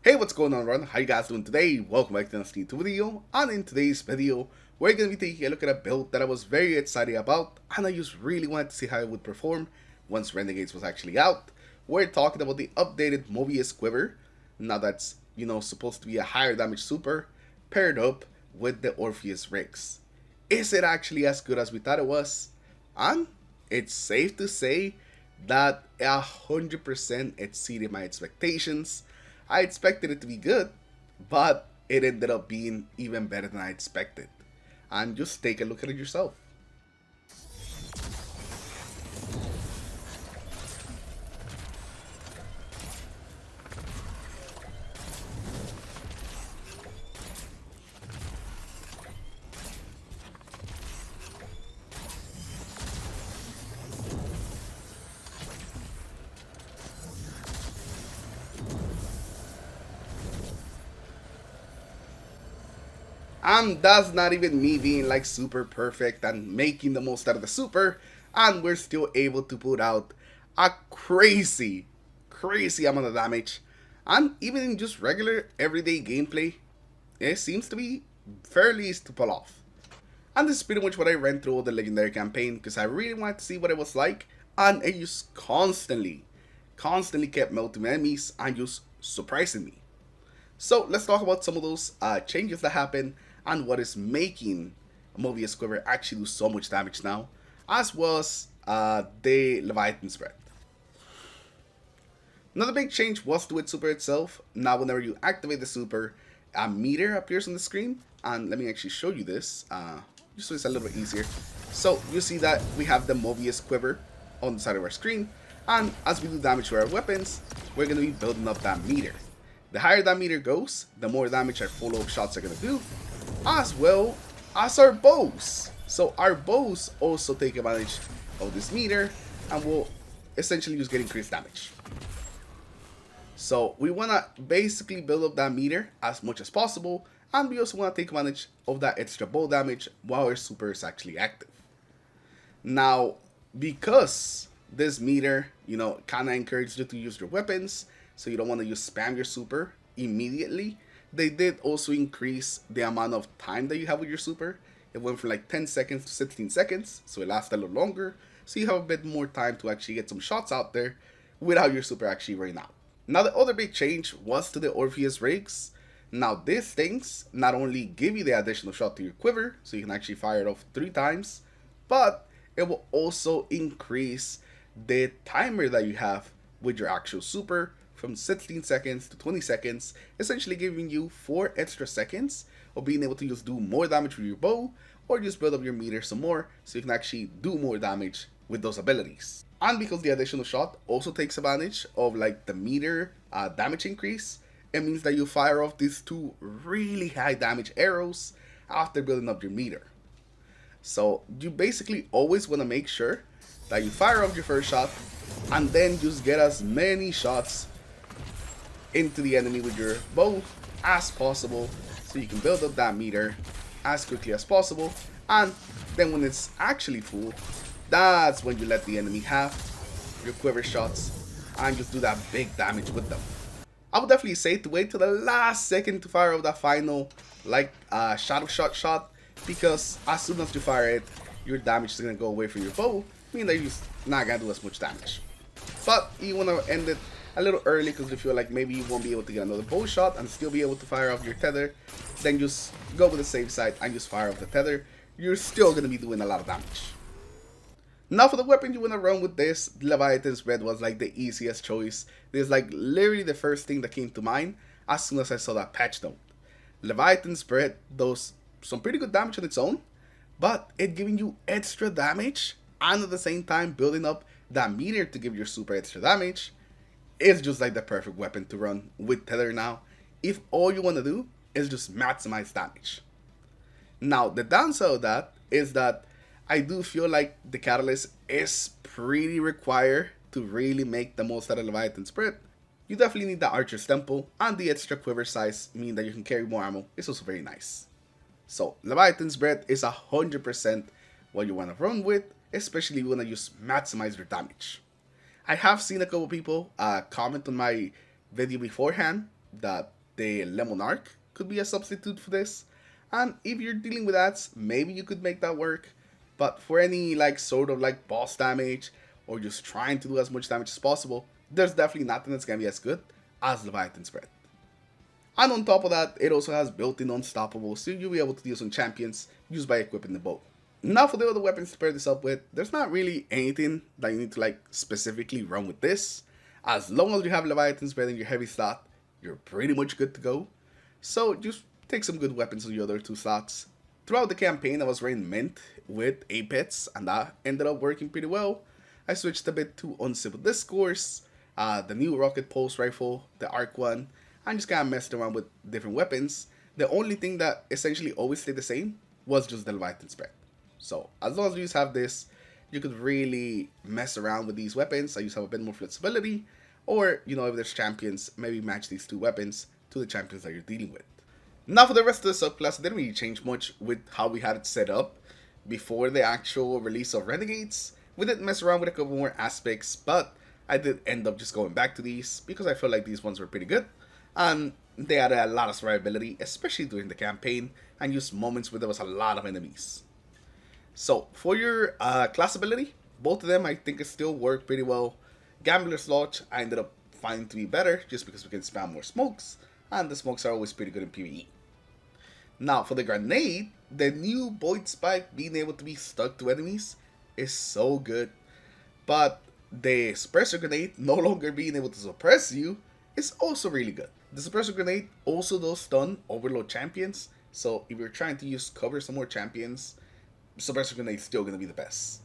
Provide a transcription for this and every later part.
Hey, what's going on, everyone? How you guys doing today? Welcome back to another video. And in today's video, we're going to be taking a look at a build that I was very excited about, and I just really wanted to see how it would perform once Renegades was actually out. We're talking about the updated Mobius Quiver. Now that's, supposed to be a higher damage super, paired up with the Orpheus Rigs. Is it actually as good as we thought it was? And it's safe to say that 100% exceeded my expectations. I expected it to be good, but it ended up being even better than I expected. And just take a look at it yourself. And that's not even me being like super perfect and making the most out of the super, and we're still able to put out a crazy amount of damage. And even in just regular everyday gameplay, it seems to be fairly easy to pull off. And this is pretty much what I ran through the legendary campaign because I really wanted to see what it was like, and it just constantly kept melting enemies and just surprising me. So let's talk about some of those changes that happened and what is making Mobius Quiver actually do so much damage now, as well as the Leviathan spread. Another big change was to its super itself. Now whenever you activate the super, a meter appears on the screen, and let me actually show you this, just so it's a little bit easier. So you see that we have the Mobius Quiver on the side of our screen, and as we do damage to our weapons, we're going to be building up that meter. The higher that meter goes, the more damage our follow-up shots are going to do, as well as our bows. So our bows also take advantage of this meter and will essentially just get increased damage. So we want to basically build up that meter as much as possible, and we also want to take advantage of that extra bow damage while our super is actually active. Now, because this meter, kind of encourages you to use your weapons, so you don't want to just spam your super immediately, they did also increase the amount of time that you have with your super. It went from like 10 seconds to 16 seconds, so it lasts a little longer, so you have a bit more time to actually get some shots out there without your super actually running out. Now the other big change was to the Orpheus Rigs. Now these things not only give you the additional shot to your quiver, so you can actually fire it off 3 times, but it will also increase the timer that you have with your actual super from 16 seconds to 20 seconds, essentially giving you 4 extra seconds of being able to just do more damage with your bow, or just build up your meter some more so you can actually do more damage with those abilities. And because the additional shot also takes advantage of like the meter damage increase, it means that you fire off these 2 really high damage arrows after building up your meter. So you basically always want to make sure that you fire off your first shot and then just get as many shots into the enemy with your bow as possible, so you can build up that meter as quickly as possible, and then when it's actually full, that's when you let the enemy have your quiver shots and just do that big damage with them. I would definitely say to wait till the last second to fire off that final shadow shot, because as soon as you fire it, your damage is going to go away from your bow, meaning that you're not going to do as much damage. But you want to end it a little early because you feel like maybe you won't be able to get another bow shot and still be able to fire off your tether, then just go with the safe side and just fire off the tether. You're still going to be doing a lot of damage. Now for the weapon you want to run with this, Leviathan spread was like the easiest choice. This is like literally the first thing that came to mind as soon as I saw that patch note. Leviathan spread does some pretty good damage on its own, but it giving you extra damage and at the same time building up that meter to give your super extra damage is just like the perfect weapon to run with tether now, if all you want to do is just maximize damage. Now the downside of that is that I do feel like the catalyst is pretty required to really make the most out of Leviathan spread. You definitely need the Archer's Temple, and the extra quiver size mean that you can carry more ammo. It's also very nice. So Leviathan spread is 100% what you want to run with, especially when you just maximize your damage. I have seen a couple people comment on my video beforehand that the Lemon Arc could be a substitute for this. And if you're dealing with ads, maybe you could make that work. But for any like sort of like boss damage or just trying to do as much damage as possible, there's definitely nothing that's gonna be as good as Leviathan Spread. And on top of that, it also has built-in Unstoppable, so you'll be able to deal some champions used by equipping the bow. Now for the other weapons to pair this up with, there's not really anything that you need to like specifically run with this. As long as you have Leviathan Spread in your heavy slot, you're pretty much good to go. So just take some good weapons on your other two slots. Throughout the campaign, I was running Mint with Apex, and that ended up working pretty well. I switched a bit to Uncivil Discourse, the new Rocket Pulse Rifle, the Arc one, and just kind of messed around with different weapons. The only thing that essentially always stayed the same was just the Leviathan Spread. So as long as you just have this, you could really mess around with these weapons. I just have a bit more flexibility, or you know, if there's champions, maybe match these two weapons to the champions that you're dealing with. Now for the rest of the subclass, it didn't really change much with how we had it set up before the actual release of Renegades. We did mess around with a couple more aspects, but I did end up just going back to these because I felt like these ones were pretty good. And they added a lot of survivability, especially during the campaign, and used moments where there was a lot of enemies. So for your class ability, both of them I think still work pretty well. Gambler's Lodge I ended up finding to be better just because we can spam more smokes, and the smokes are always pretty good in PvE. Now for the grenade, the new Void Spike being able to be stuck to enemies is so good. But the suppressor grenade no longer being able to suppress you is also really good. The suppressor grenade also does stun overload champions, so if you're trying to use cover some more champions, suppressor grenade is still going to be the best.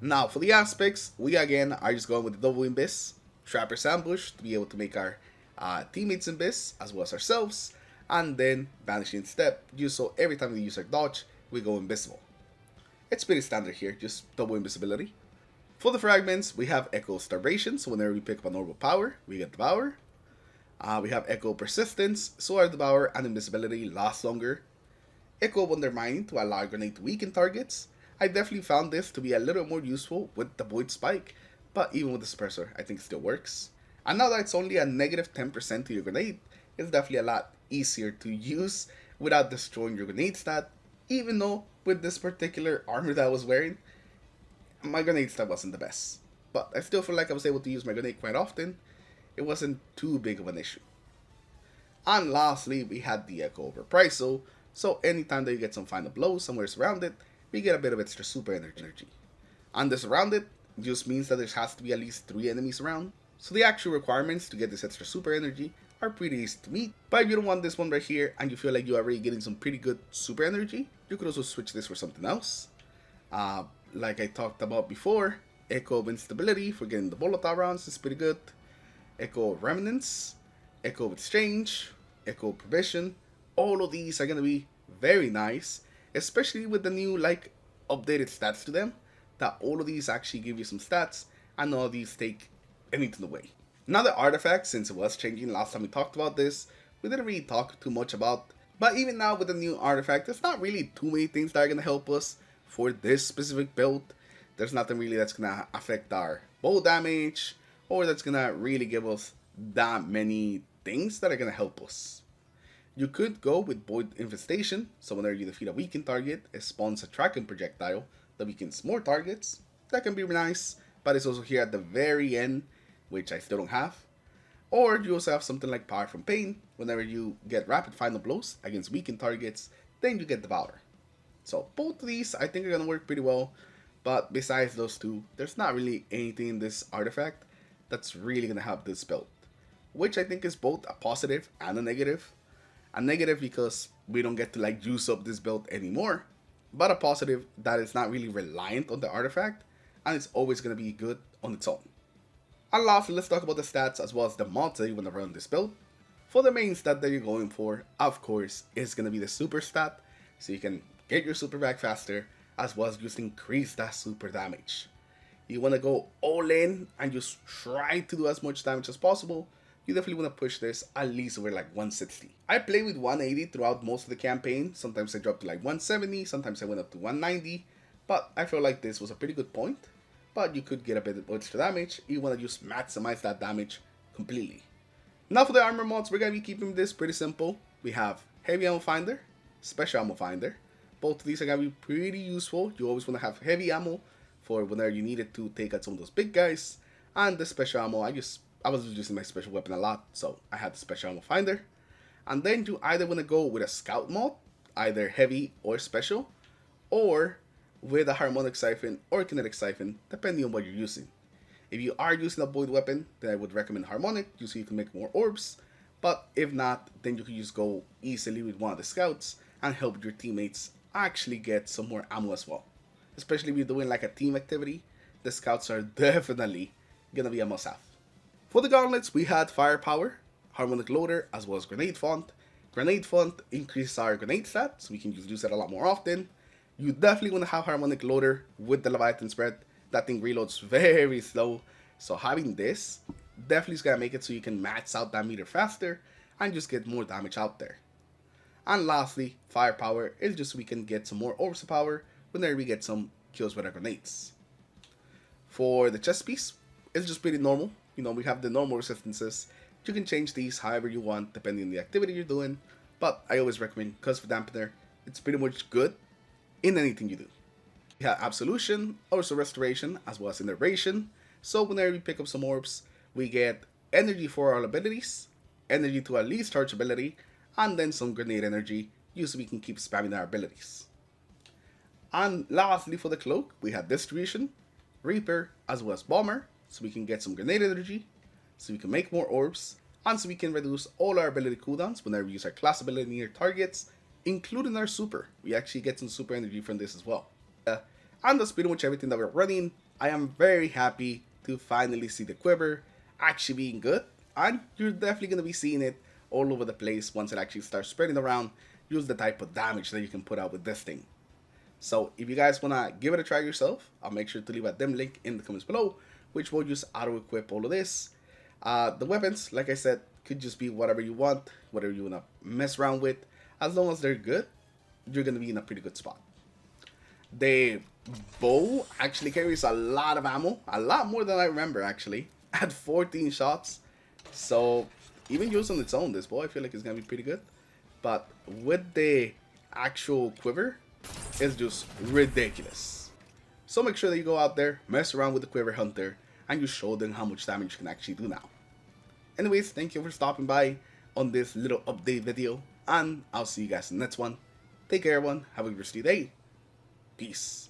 Now for the aspects, we again are just going with the double Imbiss, Trapper's Ambush to be able to make our teammates Imbiss as well as ourselves, and then Vanishing Step, just so every time we use our dodge, we go invisible. It's pretty standard here, just double invisibility. For the fragments, we have Echo Starvation, so whenever we pick up an orbital power, we get Devour. We have Echo Persistence, so our Devour and invisibility last longer. Echo Undermining to allow a grenade to weaken targets. I definitely found this to be a little more useful with the Void Spike, but even with the suppressor, I think it still works. And now that it's only a negative 10% to your grenade, it's definitely a lot easier to use without destroying your grenade stat, even though with this particular armor that I was wearing, my grenade stat wasn't the best. But I still feel like I was able to use my grenade quite often. It wasn't too big of an issue. And lastly, we had the Echo Overpriced, so anytime that you get some final blows somewhere surrounded, we get a bit of extra super energy. And the surrounded just means that there has to be at least 3 enemies around. So the actual requirements to get this extra super energy are pretty easy to meet. But if you don't want this one right here and you feel like you're already getting some pretty good super energy, you could also switch this for something else. Like I talked about before, Echo of Instability for getting the volatile rounds is pretty good. Echo of Remnants, Echo of Exchange, Echo of Provision. All of these are going to be very nice, especially with the new like updated stats to them, that all of these actually give you some stats and none of these take anything away. Now the artifacts, since it was changing last time we talked about this, we didn't really talk too much about, but even now with the new artifact, there's not really too many things that are going to help us for this specific build. There's nothing really that's going to affect our bow damage, or that's going to really give us that many things that are going to help us. You could go with Void Infestation, so whenever you defeat a weakened target, it spawns a tracking projectile that weakens more targets. That can be nice, but it's also here at the very end, which I still don't have. Or you also have something like Power from Pain. Whenever you get rapid final blows against weakened targets, then you get Devour. So both of these I think are going to work pretty well, but besides those two, there's not really anything in this artifact that's really going to help this build, which I think is both a positive and a negative. A negative because we don't get to like juice up this build anymore, but a positive that it's not really reliant on the artifact and it's always going to be good on its own. And lastly, let's talk about the stats as well as the mods that you want to run this build. For the main stat that you're going for, of course, is going to be the super stat, so you can get your super back faster as well as just increase that super damage. You want to go all in and just try to do as much damage as possible. You definitely want to push this at least over like 160. I play with 180 throughout most of the campaign. Sometimes I drop to like 170, sometimes I went up to 190, but I feel like this was a pretty good point. But you could get a bit of extra damage. You want to just maximize that damage completely. Now for the armor mods, we're going to be keeping this pretty simple. We have Heavy Ammo Finder, Special Ammo Finder. Both of these are going to be pretty useful. You always want to have heavy ammo for whenever you need it to take out some of those big guys. And the Special Ammo, I was using my special weapon a lot, so I had the Special Ammo Finder. And then you either want to go with a Scout mod, either heavy or special, or with a Harmonic Siphon or Kinetic Siphon, depending on what you're using. If you are using a Void weapon, then I would recommend Harmonic, just so you can make more orbs. But if not, then you can just go easily with one of the Scouts and help your teammates actually get some more ammo as well. Especially if you're doing like a team activity, the Scouts are definitely gonna be a must-have. For the gauntlets, we had Firepower, Harmonic Loader, as well as Grenade Font. Grenade Font increases our grenade stat, so we can use that a lot more often. You definitely want to have Harmonic Loader with the Leviathan Spread. That thing reloads very slow, so having this definitely is going to make it so you can max out that meter faster and just get more damage out there. And lastly, Firepower is just so we can get some more orbs of power whenever we get some kills with our grenades. For the chest piece, it's just pretty normal. You know, we have the normal resistances. You can change these however you want depending on the activity you're doing, but I always recommend Cusp Dampener. It's pretty much good in anything you do. We have Absolution, also Restoration, as well as Inervation. So whenever we pick up some orbs, we get energy for our abilities, energy to at least charge ability, and then some grenade energy, just so we can keep spamming our abilities. And lastly for the cloak, we have Distribution, Reaper, as well as Bomber, so we can get some grenade energy, so we can make more orbs, and so we can reduce all our ability cooldowns whenever we use our class ability near targets, including our super. We actually get some super energy from this as well. And that's pretty much everything that we're running. I am very happy to finally see the quiver actually being good, and you're definitely going to be seeing it all over the place once it actually starts spreading around. Use the type of damage that you can put out with this thing. So if you guys want to give it a try yourself, I'll make sure to leave a dim link in the comments below, which will just auto equip all of this. The weapons, like I said, could just be whatever you want, whatever you want to mess around with. As long as they're good, you're going to be in a pretty good spot. The bow actually carries a lot of ammo, a lot more than I remember actually, at 14 shots. So even used on its own, this bow I feel like is going to be pretty good. But with the actual quiver, it's just ridiculous. So make sure that you go out there, mess around with the Quiver Hunter, and you show them how much damage you can actually do now. Anyways, thank you for stopping by on this little update video, and I'll see you guys in the next one. Take care everyone, have a good rest of your day. Peace.